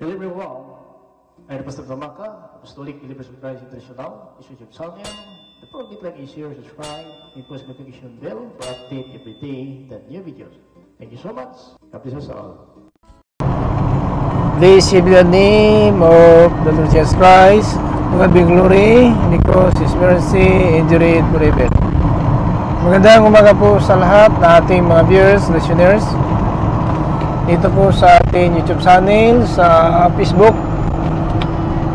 Hello everyone, I am Pastor Tamaka, Apostolic Believers of Christ International, YouTube channel. The program like is share, subscribe, and post notification bell for update every day the new videos. Thank you so much. God bless us all. Blessed be the name of the Lord Jesus Christ. To God be glory, because His mercy endureth forever. Magandang umaga po sa lahat na ating mga viewers, listeners. Dito po sa ating YouTube channel, sa Facebook.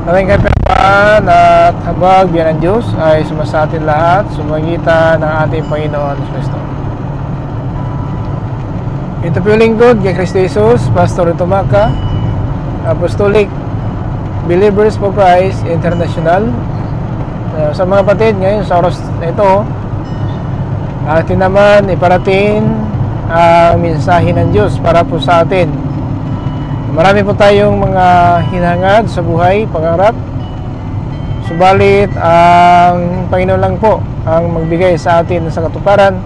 Maraming kapiraan at habag biyan ng Diyos ay sumasa atin lahat sa magitan ng ating Panginoon Kristo. Ito po yung lingkod kay Kristo Jesus, Pastor Tumaka, Apostolic Believers for Christ International. Sa mga kapatid, ngayon sa oras na ito, atin naman iparating ang mensahe ng Diyos para po sa atin. Marami po tayong mga hinangad sa buhay, pangarap. Subalit ang Panginoon lang po ang magbigay sa atin sa katuparan.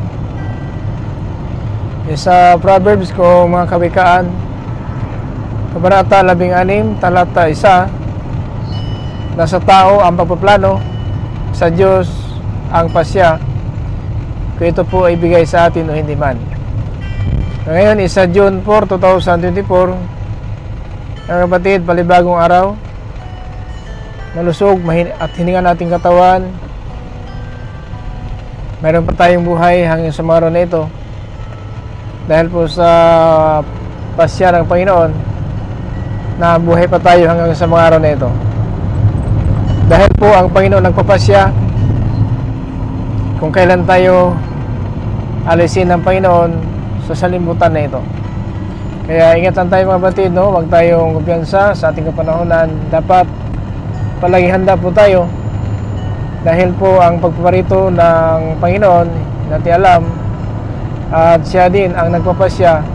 Sa Proverbs ko, mga kawikaan, Kabanata 16, talata 1, nasa tao ang pagpaplano, sa Diyos ang pasya, kung ito po ay bigay sa atin o hindi man. Ngayon, isa June 4, 2024, mga kapatid, palibagong araw, malusog at hininga nating katawan. Mayroon pa tayong buhay hanggang sa mga araw na ito dahil po sa pasya ng Panginoon na buhay pa tayo hanggang sa mga araw na ito. Dahil po ang Panginoon nagpapasya kung kailan tayo alisin ng Panginoon sa salimutan na ito. Kaya ingatan tayo mga batid, no? Huwag tayong kumpiyansa sa ating kapanahonan. Dapat palagi handa po tayo dahil po ang pagpaparito ng Panginoon natin alam, at siya din ang nagpapasya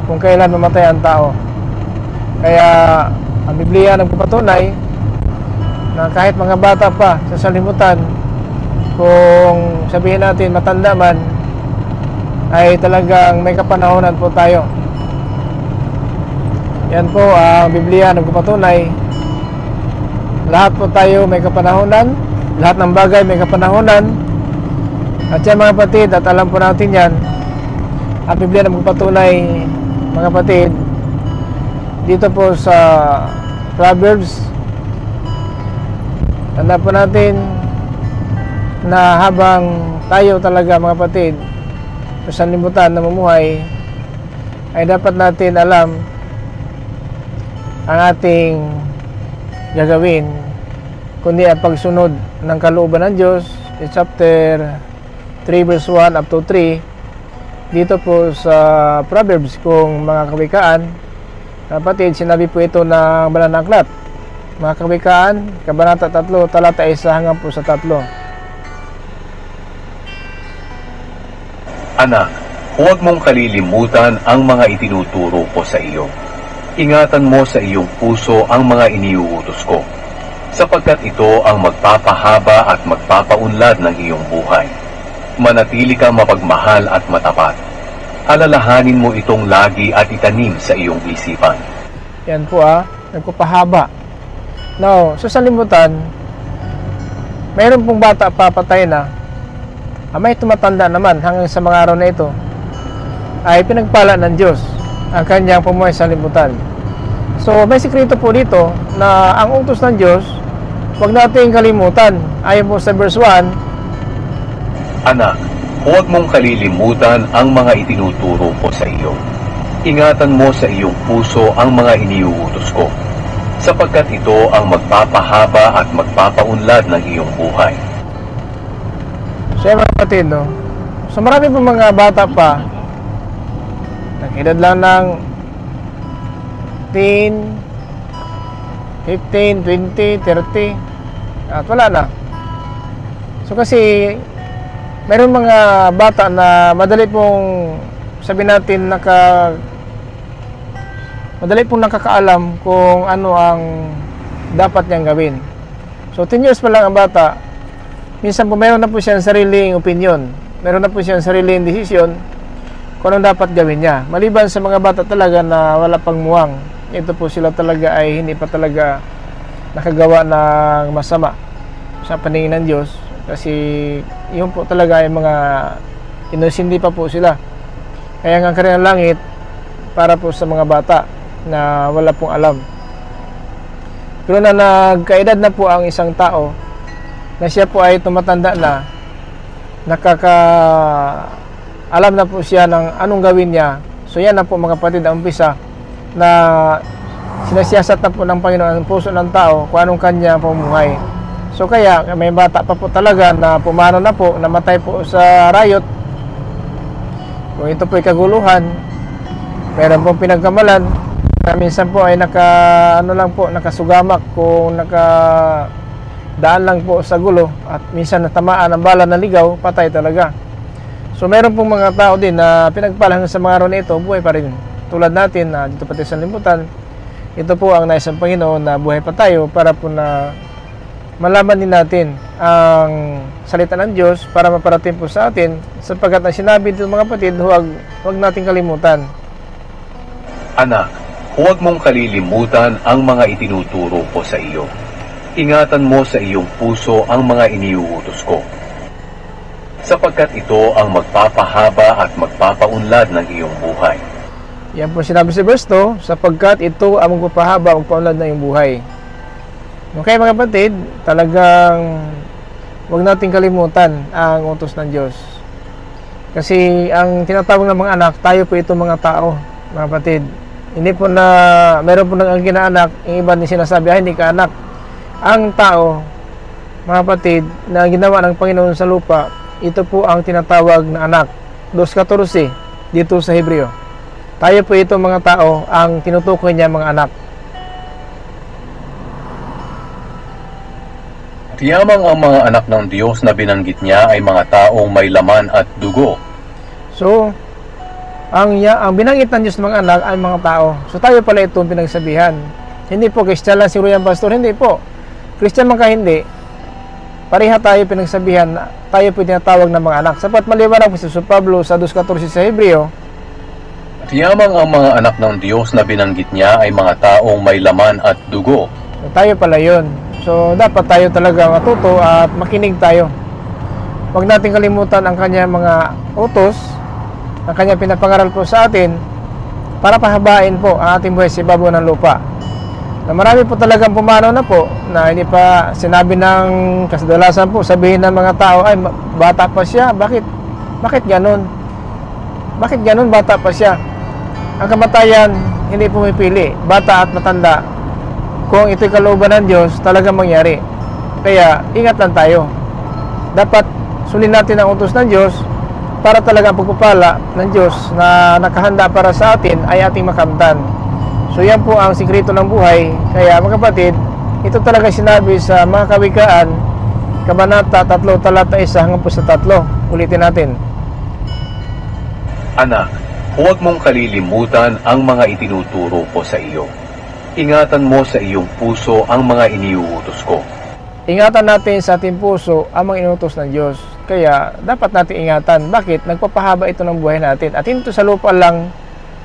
kung kailan mamatay ang tao. Kaya ang Biblia nagpapatunay na kahit mga bata pa sa salimutan, kung sabihin natin matanda man, ay talagang may kapanahonan po tayo. Yan po ang Biblia nagpapatunay. Lahat po tayo may kapanahonan, lahat ng bagay may kapanahonan. At yan mga kapatid, at alam po natin yan, ang Biblia nagpapatunay mga kapatid dito po sa Proverbs. Tanda po natin na habang tayo talaga mga kapatid sa sanlibutan na mamumuhay, ay dapat natin alam ang ating gagawin, kundi ang pagsunod ng kalooban ng Diyos. In chapter 3 verse 1 up to 3 dito po sa Proverbs kung mga kawikaan, kapatid, sinabi po ito ng banal na aklat. Mga kawikaan, Kabanata 3, talata 1 hanggang po sa 3. Anak, huwag mong kalilimutan ang mga itinuturo ko sa iyo. Ingatan mo sa iyong puso ang mga iniuutos ko, sapagkat ito ang magpapahaba at magpapaunlad ng iyong buhay. Manatili kang mapagmahal at matapat. Alalahanin mo itong lagi at itanim sa iyong isipan. Yan po nagpapahaba. Now, sa salimutan, mayroon pong bata papatay na. May tumatanda naman hanggang sa mga araw na ito ay pinagpala ng Diyos ang kanyang pumuhay sa libutan. So may sikreto po dito na ang utos ng Diyos, huwag nating kalimutan. Ayon po sa verse 1, Anak, huwag mong kalilimutan ang mga itinuturo ko sa iyo. Ingatan mo sa iyong puso ang mga iniuutos ko, sapagkat ito ang magpapahaba at magpapaunlad ng iyong buhay. So mga kapatid, no? So marami po mga bata pa, nag-edad lang ng 10, 15, 20, 30, at wala na. So kasi mayroon mga bata na madali pong sabihin natin madali pong nakakaalam kung ano ang dapat niyang gawin. So 10 years pa lang ang bata, minsan po meron na po siyang sariling opinion, meron na po siyang sariling desisyon kung anong dapat gawin niya. Maliban sa mga bata talaga na wala pang muwang, ito po sila talaga ay hindi pa talaga nakagawa ng masama sa paningin ng Diyos, kasi yun po talaga ay mga inosindi pa po sila. Kaya ang kanilang langit para po sa mga bata na wala pong alam. Pero na nagkaedad na po ang isang tao, na siya po ay tumatanda na, alam na po siya ng anong gawin niya. So yan na po mga kapatid ang umpisa na sinasiyasat na po ng Panginoon ang puso ng tao kung anong kanya pamumuhay. So kaya may bata pa po talaga na pumano na po, namatay po sa riot. Kung ito po ay kaguluhan, meron pong pinagkamalan, minsan po ay nakasugamak kung nakadaan lang po sa gulo, at minsan natamaan ang bala na ligaw, patay talaga. So meron pong mga tao din na pinagpala sa mga araw na ito, buhay pa rin. Tulad natin na dito pati sa limutan, ito po ang nais ng Panginoon na buhay pa tayo para po na malaman din natin ang salita ng Diyos para maparating po sa atin, sapagkat ang sinabi dito mga kapatid, huwag nating kalimutan. Anak, huwag mong kalilimutan ang mga itinuturo ko sa iyo. Ingatan mo sa iyong puso ang mga iniuutos ko, sapagkat ito ang magpapahaba at magpapaunlad ng iyong buhay. Yan po sinabi sa verse 2, sapagkat ito ang magpapahaba at magpapaunlad ng iyong buhay. Okay mga kapatid, talagang huwag nating kalimutan ang utos ng Diyos. Kasi ang tinatawag ng mga anak, tayo po itong mga tao, mga kapatid. Hindi po na meron po nang ginaanak, yung iba din sinasabi, ay hindi ka anak. Ang tao, mga kapatid, na ginawa ng Panginoon sa lupa, ito po ang tinatawag na anak. 2:14 dito sa Hebreo. Tayo po itong mga tao, ang tinutukoy niya mga anak. Tiyamang ang mga anak ng Diyos na binanggit niya ay mga taong may laman at dugo. So, ang binanggit ng Diyos ng mga anak ay mga tao. So tayo pala itong pinagsabihan. Hindi po Christian lang si Ruyan Pastor, hindi po. Christian man ka hindi, pareha tayo pinagsabihan, tayo po tinatawag ng mga anak. Sapat maliwanag po si Pablo sa 2:14 sa Hebreo. Tiyamang ang mga anak ng Diyos na binanggit niya ay mga taong may laman at dugo. So, tayo pala yun. So dapat tayo talaga matuto at makinig tayo. Huwag natin kalimutan ang kanya mga utos, ang kanya pinapangaral po sa atin para pahabain po ang ating buhay sa ibabaw ng lupa. Na marami po talagang pumanaw na po na hindi pa sinabi ng kasdalasan po, sabihin ng mga tao, ay bata pa siya, bakit ganun? Bakit ganun, bata pa siya? Ang kamatayan hindi pumipili, bata at matanda. Kung ito'y kalooban ng Diyos, talagang mangyari. Kaya ingat lang tayo. Dapat sundin natin ang utos ng Diyos para talagang pagpapala ng Diyos na nakahanda para sa atin ay ating makamtan. So yan po ang sikreto ng buhay. Kaya mga kapatid, ito talaga sinabi sa mga kawikaan, Kabanata 3, talata 1 hanggang po sa 3. Ulitin natin. Anak, huwag mong kalilimutan ang mga itinuturo ko sa iyo. Ingatan mo sa iyong puso ang mga iniuutos ko. Ingatan natin sa ating puso ang mga inuutos ng Diyos. Kaya dapat natin ingatan. Bakit? Nagpapahaba ito ng buhay natin. At hindi sa lupa lang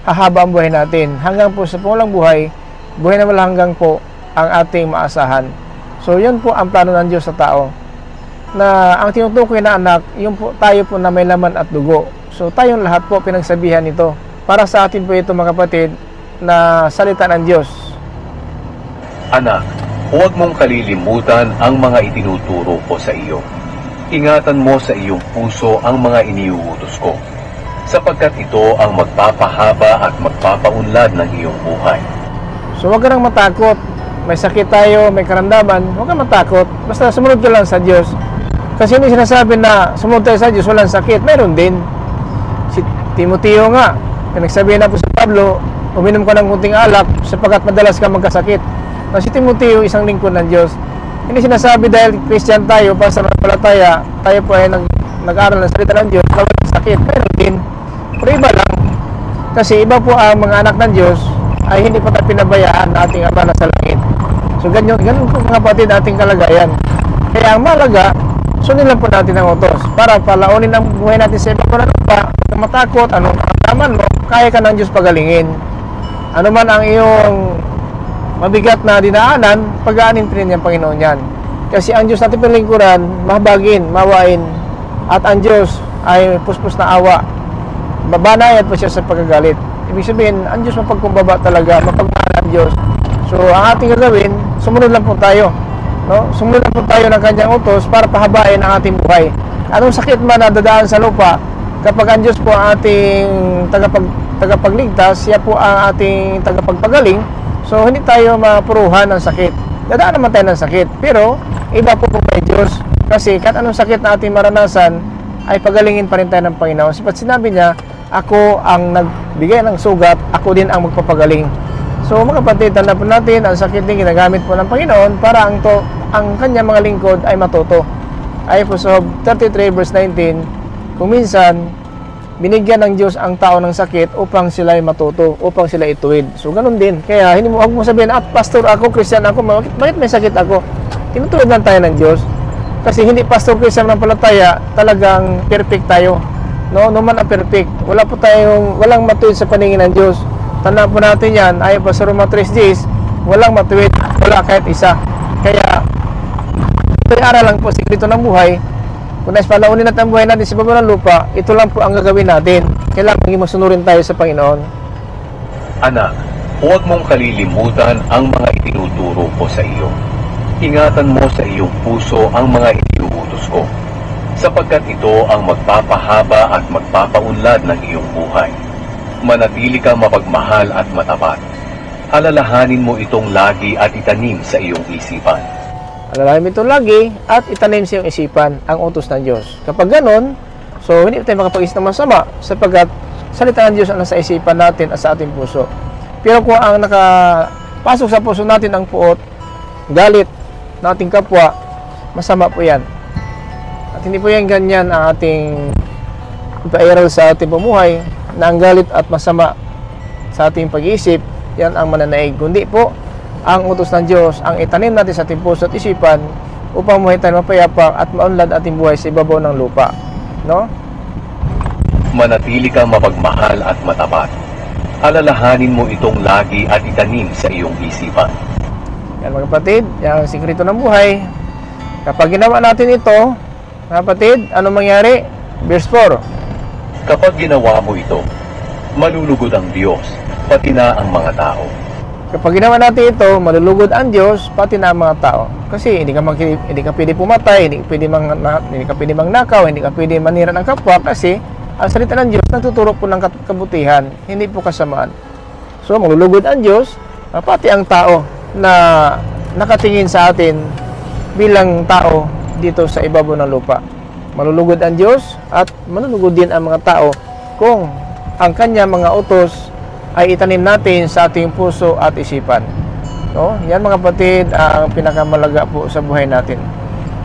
hahaba ang buhay natin. Hanggang po sa pangulang buhay, buhay na wala hanggang po ang ating maasahan. So yun po ang plano ng Diyos sa tao. Na ang tinutukoy na anak, yun po, tayo po na may laman at dugo. So tayong lahat po pinagsabihan ito. Para sa atin po ito mga kapatid na salita ng Diyos. Anak, huwag mong kalilimutan ang mga itinuturo ko sa iyo. Ingatan mo sa iyong puso ang mga iniuutos ko, sapagkat ito ang magpapahaba at magpapaunlad ng iyong buhay. So huwag ka nang matakot. May sakit tayo, may karamdaman, huwag kang matakot. Basta sumunod ka lang sa Diyos. Kasi hindi sinasabi na sumunod tayo sa Diyos, walang sakit. Meron din. Si Timoteo nga, pinagsabihan na po sa Pablo, uminom ka ng kunting alak sapagkat madalas ka magkasakit. Na si Timoteo, isang lingkod ng Diyos. Hindi sinasabi dahil Christian tayo, para sa mananampalataya, tayo po ay nag-aaral ng salita ng Diyos, na walang sakit. Meron din. Pero iba lang. Kasi iba po ang mga anak ng Diyos ay hindi pa tayo pinabayaan na ating Ama na sa langit. So ganyan po mga kapatid ating kalagayan. Kaya ang malaga, sundin lang po natin ang utos para palaunin ang buhay natin sa ibabaw ng lupa. Huwag kang matakot, anong karamdaman mo, kaya ka ng Diyos pagalingin. Ano man ang iyong mabigat na dinaanan, pag-aanin pa rin ng Panginoon yan. Kasi ang Diyos natin pinalingkuran, mahabagin, mawain, at ang Diyos ay puspos na awa. Babanayad pa siya sa pagkagalit. Ibig sabihin, ang Diyos mapagkumbaba talaga, mapagmahal ang Diyos. So, ang ating gagawin, sumunod lang po tayo. No? Sumunod lang po tayo ng kanyang utos para pahabain ang ating buhay. Anong sakit man na dadaan sa lupa, kapag ang Diyos po ang ating tagapagligtas, siya po ang ating tagapagpagaling, so hindi tayo mapuruhan ng sakit. Dadaan naman tayo ng sakit, pero iba po kay Diyos. Kasi kahit anong sakit na ating maranasan, ay pagalingin pa rin tayo ng Panginoon. Sapat sinabi niya, ako ang nagbigay ng sugat, ako din ang magpapagaling. So mga kapatid, tanda po natin, ang sakit din ginagamit po ng Panginoon para ang kanyang mga lingkod ay matuto. Ay po sa 33 verse 19, kung minsan, binigyan ng Diyos ang tao ng sakit upang sila ay matuto, upang sila ituwid. So ganun din. Kaya hindi mo, huwag mo sabihin, pastor ako, Christian ako, bakit may sakit ako? Tinutuwid lang tayo ng Diyos. Kasi hindi pastor, Christian ng palataya, talagang perfect tayo. No man ang perfect. Walang matuwid sa paningin ng Diyos. Tandaan po natin yan, ayon pa sa Roma 3:10, walang matuwid, wala kahit isa. Kaya, ito'y aral lang po, sikreto ng buhay. Kung nais palaunin natin ang buhay natin sa baba ng lupa, ito lang po ang gagawin natin. Kailangan maging masunurin tayo sa Panginoon. Anak, huwag mong kalilimutan ang mga itinuturo ko sa iyo. Ingatan mo sa iyong puso ang mga iniuutos ko, sapagkat ito ang magpapahaba at magpapaunlad ng iyong buhay. Manatili kang mapagmahal at matapat. Alalahanin mo itong lagi at itanim sa iyong isipan. Alalahanin mo itong lagi at itanim sa iyong isipan ang utos ng Diyos. Kapag ganon, so hindi tayo makapag-isip ng masama sapagkat salita ng Diyos ang nasa isipan natin at sa ating puso. Pero kung ang nakapasok sa puso natin ang puot, galit na ating kapwa, masama po yan. At hindi po yan ganyan ang ating ipairal sa ating pumuhay, na ang galit at masama sa ating pag-iisip, yan ang mananaig. Kundi po, ang utos ng Diyos, ang itanim natin sa ating puso at isipan upang muhay tayo mapayapa at maunlad ating buhay sa ibabaw ng lupa. No? Manatili kang mapagmahal at matapat. Alalahanin mo itong lagi at itanim sa iyong isipan. Yan mga kapatid, yung sikreto ng buhay. Kapag ginawa natin ito, mga kapatid, ano mangyari? Verse 4. Kapag ginawa mo ito, malulugod ang Diyos, pati na ang mga tao. Kapag ginawa natin ito, malulugod ang Diyos, pati na ang mga tao. Kasi hindi ka pwede pumatay, hindi ka pwede mangnakaw, hindi ka pwede manira ng kapwa, kasi ang salita ng Diyos nagtuturo po ng kabutihan, hindi po kasamaan. So, malulugod ang Diyos, pati ang tao na nakatingin sa atin bilang tao dito sa ibabaw ng lupa. Malulugod ang Diyos at malulugod din ang mga tao kung ang kanya mga utos ay itanim natin sa ating puso at isipan. No? Yan mga kapatid ang pinakamalaga po sa buhay natin.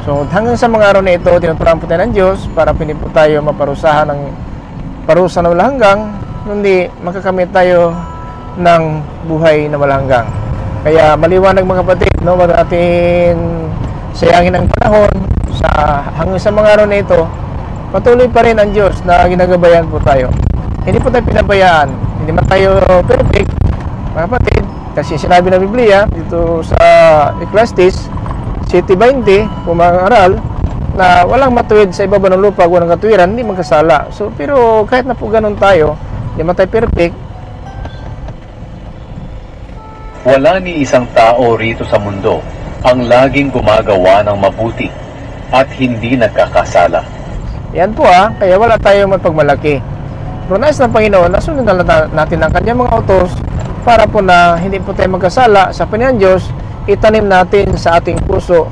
So hanggang sa mga araw na ito, tinuturuan po tayo ng Diyos para hindi po tayo maparusahan ng parusa na walang hanggang, kundi makakamit tayo ng buhay na walang hanggang. Kaya maliwanag mga kapatid, no, wag natin sayangin ang panahon hanggang sa mga araw na ito, patuloy pa rin ang Diyos na ginagabayan po tayo. Hindi po tayo pinabayaan, hindi man tayo perfect, mga kapatid, kasi sinabi ng Biblia dito sa Ecclesiastes 7:20, kung mag-aral, na walang matuwid sa ibabaw ng lupa, walang katuwiran, hindi magkasala. So, pero kahit na po ganun tayo, hindi man tayo perfect, wala ni isang tao rito sa mundo ang laging gumagawa ng mabuti at hindi nagkakasala. Yan po kaya wala tayong mapagmalaki. Pero nais ng Panginoon, nasunod natin ang kanyang mga utos para po na hindi po tayo magkasala sa Panginoon Diyos, itanim natin sa ating puso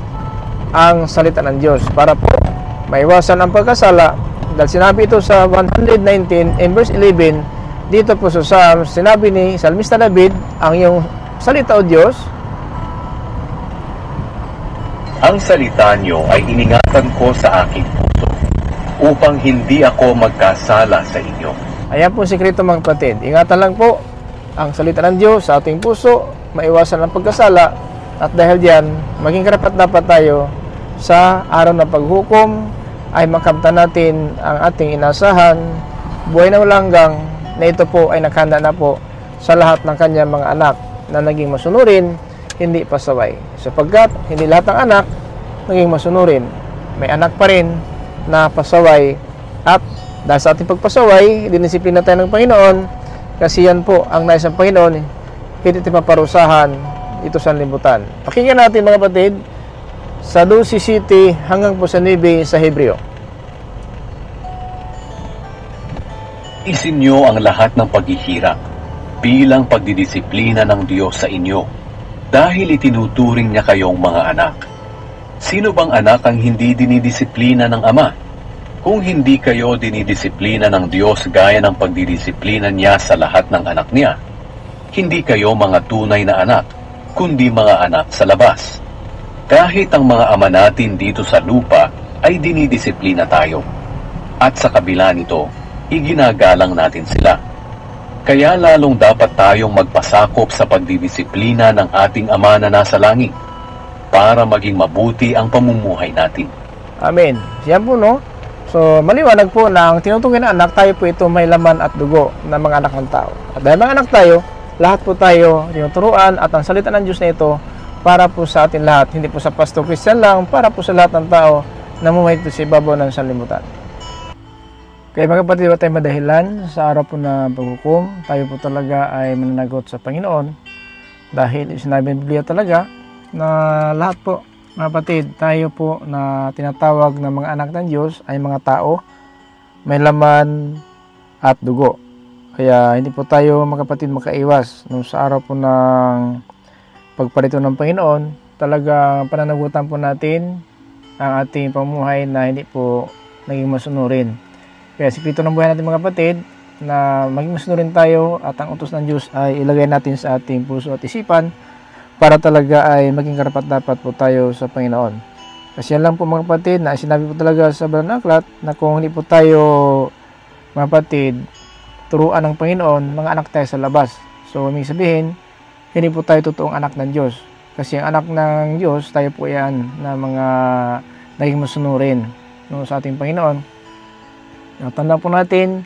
ang salita ng Diyos para po maiwasan ang pagkasala. Dahil sinabi ito sa 119 in verse 11, dito po sa Psalms, sinabi ni Salmista David, ang iyong salita o Diyos, ang salita niyo ay iningatan ko sa aking puso upang hindi ako magkasala sa inyo. Ayan po sikreto mga kapatid. Ingatan lang po ang salita ng Diyos sa ating puso, maiwasan ang pagkasala, at dahil diyan, maging karapat-dapat tayo sa araw ng paghukom ay makamtan natin ang ating inasahan, buhay na walang hanggang, na ito po ay naghanda na po sa lahat ng kanyang mga anak na naging masunurin, hindi pasaway. Sapagkat hindi lahat ng anak naging masunurin. May anak pa rin na pasaway, at dahil sa ating pagpasaway, dinisiplina tayo ng Panginoon, kasi yan po ang nais ng Panginoon, hindi tayo paparusahan ito sa libutan. Pakinggan natin mga kapatid sa 12:7 hanggang po sa 9 sa Hebreo. Isinyo ang lahat ng paghihirap bilang pagdidisiplina ng Diyos sa inyo, dahil itinuturing niya kayong mga anak. Sino bang anak ang hindi dinidisiplina ng Ama? Kung hindi kayo dinidisiplina ng Diyos gaya ng pagdidisiplina niya sa lahat ng anak niya, hindi kayo mga tunay na anak, kundi mga anak sa labas. Kahit ang mga ama natin dito sa lupa ay dinidisiplina tayo, at sa kabila nito, iginagalang natin sila. Kaya lalong dapat tayong magpasakop sa pagdidisiplina ng ating Ama na nasa langit para maging mabuti ang pamumuhay natin. Amen. Yan po, no? So, maliwanag po na ang tinutukoy na anak, tayo po ito may laman at dugo ng mga anak ng tao. At dahil mga anak tayo, lahat po tayo tinuturuan, at ang salita ng Diyos na ito para po sa atin lahat. Hindi po sa Pastor Christian lang, para po sa lahat ng tao na mumuhay dito sa ibabaw ng sanlibutan. Kaya mga kapatid, wala tayong madahilan sa araw po na paghukom. Tayo po talaga ay mananagot sa Panginoon, dahil sinabi ng Biblia talaga na lahat po, mga kapatid, tayo po na tinatawag na mga anak ng Diyos ay mga tao may laman at dugo. Kaya hindi po tayo, mga kapatid, makaiwas nung sa araw po ng pagparito ng Panginoon. Talagang pananagutan po natin ang ating pamumuhay na hindi po naging masunurin. Kaya sikreto ng buhay natin, mga kapatid, na maging masunurin tayo, at ang utos ng Diyos ay ilagay natin sa ating puso at isipan para talaga ay maging karapat-dapat po tayo sa Panginoon. Kasi yan lang po, mga kapatid, na sinabi po talaga sa Banal na Aklat na kung hindi po tayo, mga kapatid, turuan ng Panginoon, mga anak tayo sa labas. So, may sabihin, hindi po tayo totoong anak ng Diyos. Kasi ang anak ng Diyos, tayo po yan na mga naging masunurin, no, sa ating Panginoon. Tandaan po natin,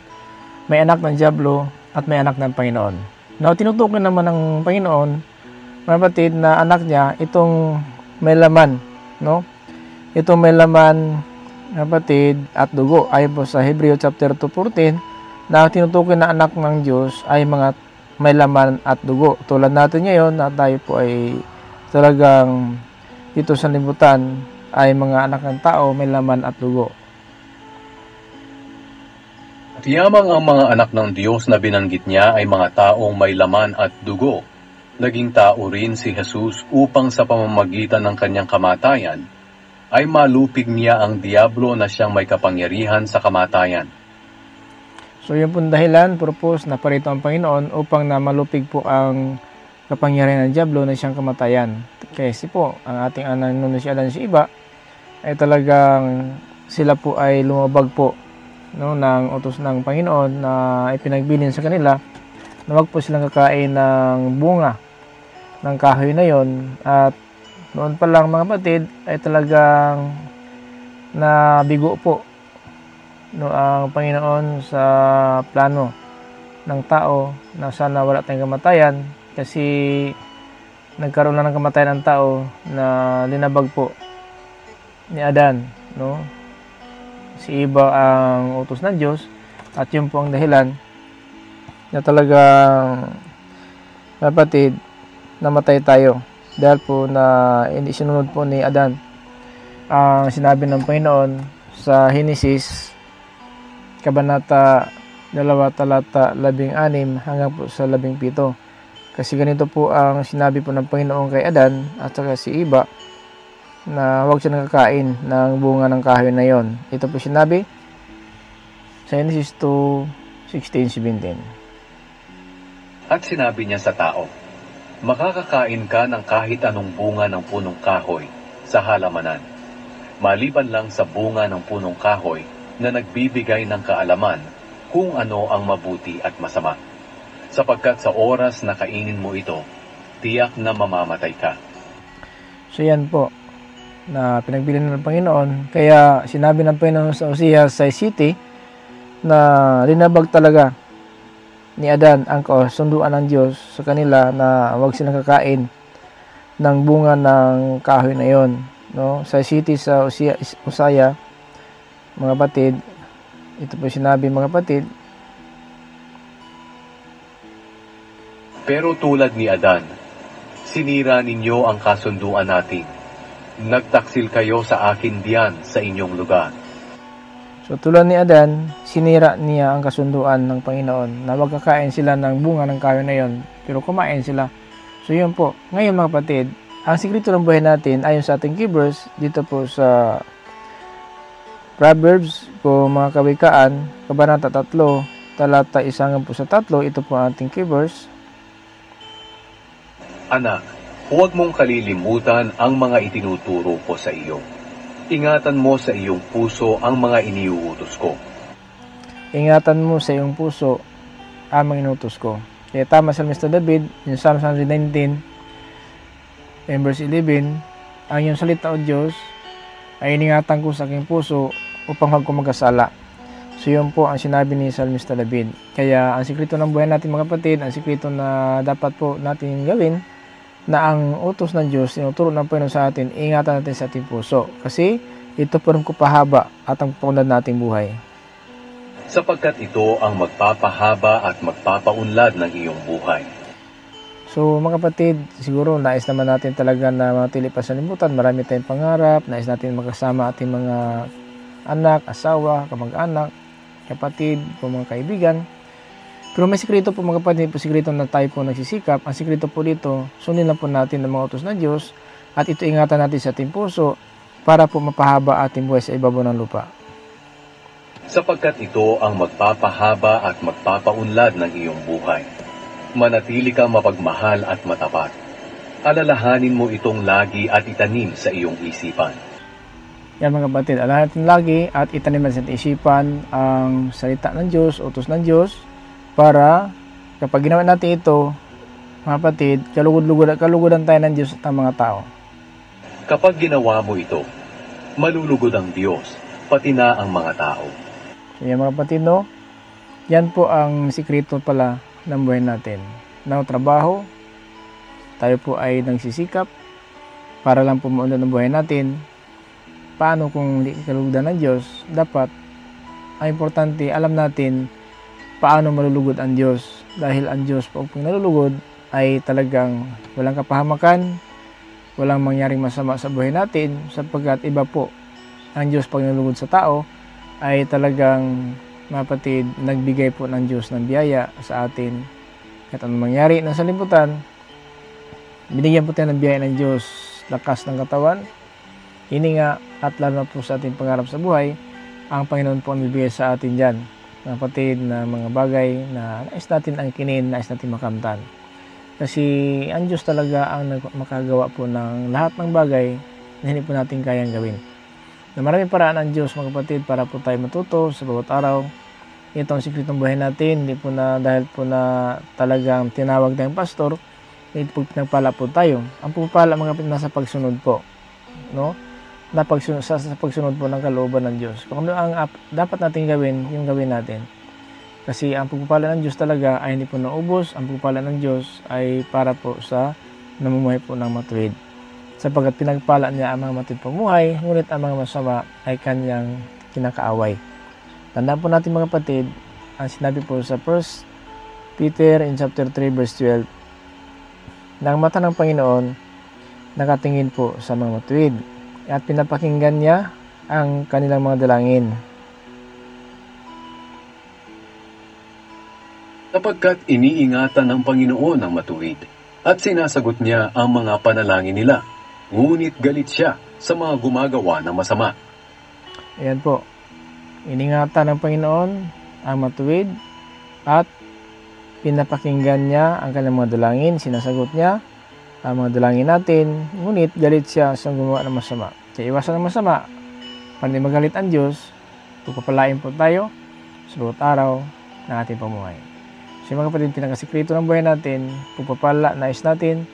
may anak ng Diablo at may anak ng Panginoon. Now, tinutukoy naman ng Panginoon, mga kapatid, na anak niya, itong may laman, no? Itong may laman, mga kapatid, at dugo. Ayon po sa Hebreo chapter 2:14, na tinutukoy na anak ng Diyos ay mga may laman at dugo. Tulad natin ngayon na tayo po ay talagang dito sa libutan ay mga anak ng tao, may laman at dugo. At yamang ang mga anak ng Diyos na binanggit niya ay mga taong may laman at dugo. Naging tao rin si Jesus upang sa pamamagitan ng kanyang kamatayan ay malupig niya ang Diablo na siyang may kapangyarihan sa kamatayan. So yun po dahilan, purpose na parito ang Panginoon upang na malupig po ang kapangyarihan ng Diablo na siyang kamatayan. Kasi po, ang ating anak nung si Adan si Iba ay talagang sila po ay lumabag po, no, ng utos ng Panginoon na ipinagbilin sa kanila na wag po silang kakain ng bunga ng kahoy na yon. At noon pa lang, mga kapatid, ay talagang nabigo po, no, ang Panginoon sa plano ng tao na sana wala tayong kamatayan, kasi nagkaroon na ng kamatayan ng tao na linabag po ni Adan, no? Si Iba ang utos ng Diyos, at yun po ang dahilan na talagang, kapatid, namatay tayo dahil po na hindi sinunod po ni Adan ang sinabi ng Panginoon sa Henesis Kabanata 2 talata 16 hanggang po sa 17. Kasi ganito po ang sinabi po ng Panginoon kay Adan at saka si Iba, na huwag siya nakakain ng bunga ng kahoy na yon. Ito po sinabi sa Genesis 2:16-17. At sinabi niya sa tao, makakakain ka ng kahit anong bunga ng punong kahoy sa halamanan, maliban lang sa bunga ng punong kahoy na nagbibigay ng kaalaman kung ano ang mabuti at masama. Sapagkat sa oras na kainin mo ito, tiyak na mamamatay ka. So yan po, na pinagbilin ng Panginoon. Kaya sinabi ng Panginoon sa Hosea 6:7 na linabag talaga ni Adan ang kasunduan ng Diyos sa kanila na huwag silang kakain ng bunga ng kahoy na yon, no? Sa city sa Usaya, mga kapatid, ito po sinabi, mga kapatid. Pero tulad ni Adan, sinira ninyo ang kasunduan natin. Nagtaksil kayo sa akin diyan sa inyong lugar. So tulad ni Adan, sinira niya ang kasunduan ng Panginoon na wag kakain sila ng bunga ng kahoy na yon, pero kumain sila. So yun po. Ngayon mga kapatid, ang sikreto ng buhay natin ayon sa ating keyverse dito po sa Proverbs po, mga kawikaan, kabanata 3, talata 1 hanggang po sa 3, ito po ang ating keyverse. Anak, huwag mong kalilimutan ang mga itinuturo ko sa iyo. Ingatan mo sa iyong puso ang mga iniuutos ko. Ingatan mo sa iyong puso ang mga inuutos ko. Kaya tama Salmista David, in Psalm 119, in verse 11, ang iyong salita o Diyos ay iningatan ko sa aking puso upang huwag ko magkasala. So yun po ang sinabi ni Salmista David. Kaya ang sikreto ng buhay natin mga kapatid, ang sikreto na dapat po natin gawin, na ang utos ng Diyos, tinuturo ng Panginoon sa atin, ingatan natin sa ating puso. Kasi ito po rin kupahaba at ang paunlad nating buhay. Sapagkat ito ang magpapahaba at magpapaunlad ng iyong buhay. So mga kapatid, siguro nais naman natin talaga na matili pa sa limutan. Marami tayong pangarap, nais natin magkasama ating mga anak, asawa, kamag-anak, kapatid, mga kaibigan. Pero may sikreto po mga kapatid, po sikreto na tayo po nagsisikap. Ang sikreto po dito, sundin lang po natin ang mga utos ng Diyos at ito ingatan natin sa ating puso para po mapahaba ating buhay sa ibabaw ng lupa. Sapagkat ito ang magpapahaba at magpapaunlad ng iyong buhay. Manatili kang mapagmahal at matapat. Alalahanin mo itong lagi at itanim sa iyong isipan. Yan mga kapatid, alalahanin natin lagi at itanim natin sa isipan ang salita ng Diyos, utos ng Diyos, para kapag ginawa natin ito, mga kapatid, kalugudan tayo ng Diyos at ang mga tao. Kapag ginawa mo ito, malulugod ang Diyos, pati na ang mga tao. So yan mga kapatid, no? Yan po ang sikreto pala ng buhay natin. Now, trabaho, tayo po ay nagsisikap para lang pumunod ng buhay natin. Paano kung hindi kalugudan ng Diyos? Dapat, ang importante, alam natin paano malulugod ang Diyos. Dahil ang Diyos, pag nalulugod, ay talagang walang kapahamakan, walang mangyaring masama sa buhay natin, sapagkat iba po ang Diyos pag nalulugod sa tao, ay talagang mga kapatid, nagbigay po ng Diyos ng biyaya sa atin. At anong mangyari ng salimutan, binigyan po tayo ng biyaya ng Diyos, lakas ng katawan, hininga, at lalo na po sa ating pangarap sa buhay, ang Panginoon po ang bibigay sa atin dyan. Mga kapatid, na mga bagay na nais natin angkinin, nais natin makamtan. Kasi ang Diyos talaga ang makagawa po ng lahat ng bagay na hindi po natin kayang gawin. Na maraming paraan ang Diyos mga kapatid para po tayo matuto sa bawat araw. Ito ang sikretong buhay natin, hindi po na dahil po na talagang tinawag tayong pastor, hindi po pinagpala po tayo. Ang pagpapala mga kapatid nasa pagsunod po, no? Sa pagsunod po ng kalooban ng Diyos. Kung ano ang dapat natin gawin, yung gawin natin. Kasi ang pagpapala ng Diyos talaga ay hindi po naubos. Ang pagpapala ng Diyos ay para po sa namumuhay po ng matuwid. Sapagkat pinagpala niya ang mga matuwid pamuhay, ngunit ang mga masama ay kanyang kinakaaway. Tandaan po natin mga kapatid, ang sinabi po sa 1 Peter in chapter 3 verse 12, na ang mata ng Panginoon nakatingin po sa mga matuwid at pinapakinggan niya ang kanilang mga dalangin. Sapagkat iniingatan ng Panginoon ang matuwid at sinasagot niya ang mga panalangin nila, ngunit galit siya sa mga gumagawa ng masama. Ayan po. Iningatan ng Panginoon ang matuwid at pinapakinggan niya ang kanilang mga dalangin, sinasagot niya ang mga dalangin natin, ngunit galit siya sa gumawa ng masama. Kaya iwasan ng masama, para di magalit ang Diyos, pagpapalain po tayo sa bawat araw ng ating pamuhay. So mga kapatid, pinakasikreto ng buhay natin, pagpapala, nais natin,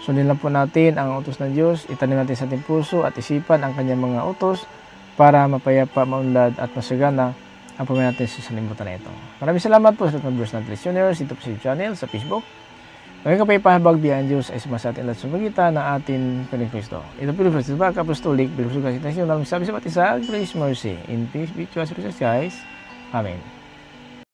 sundin lang po natin ang utos ng Diyos, itanim natin sa ating puso at isipan ang kanyang mga utos, para mapayapa, maunlad at masagana ang pamilya natin sa salimutan na ito. Maraming salamat po sa members natin listeners dito po sa channel, sa Facebook. Ngayon ka pa ipahabag biyan Diyos ay sumasatin lahat sa magitan ng ating Panginoon Ito Pilipinas, diba? Apostolic, Pilipinas, National, sabi sa pati sa Grace Mercy, in peace be to us, guys. Amen.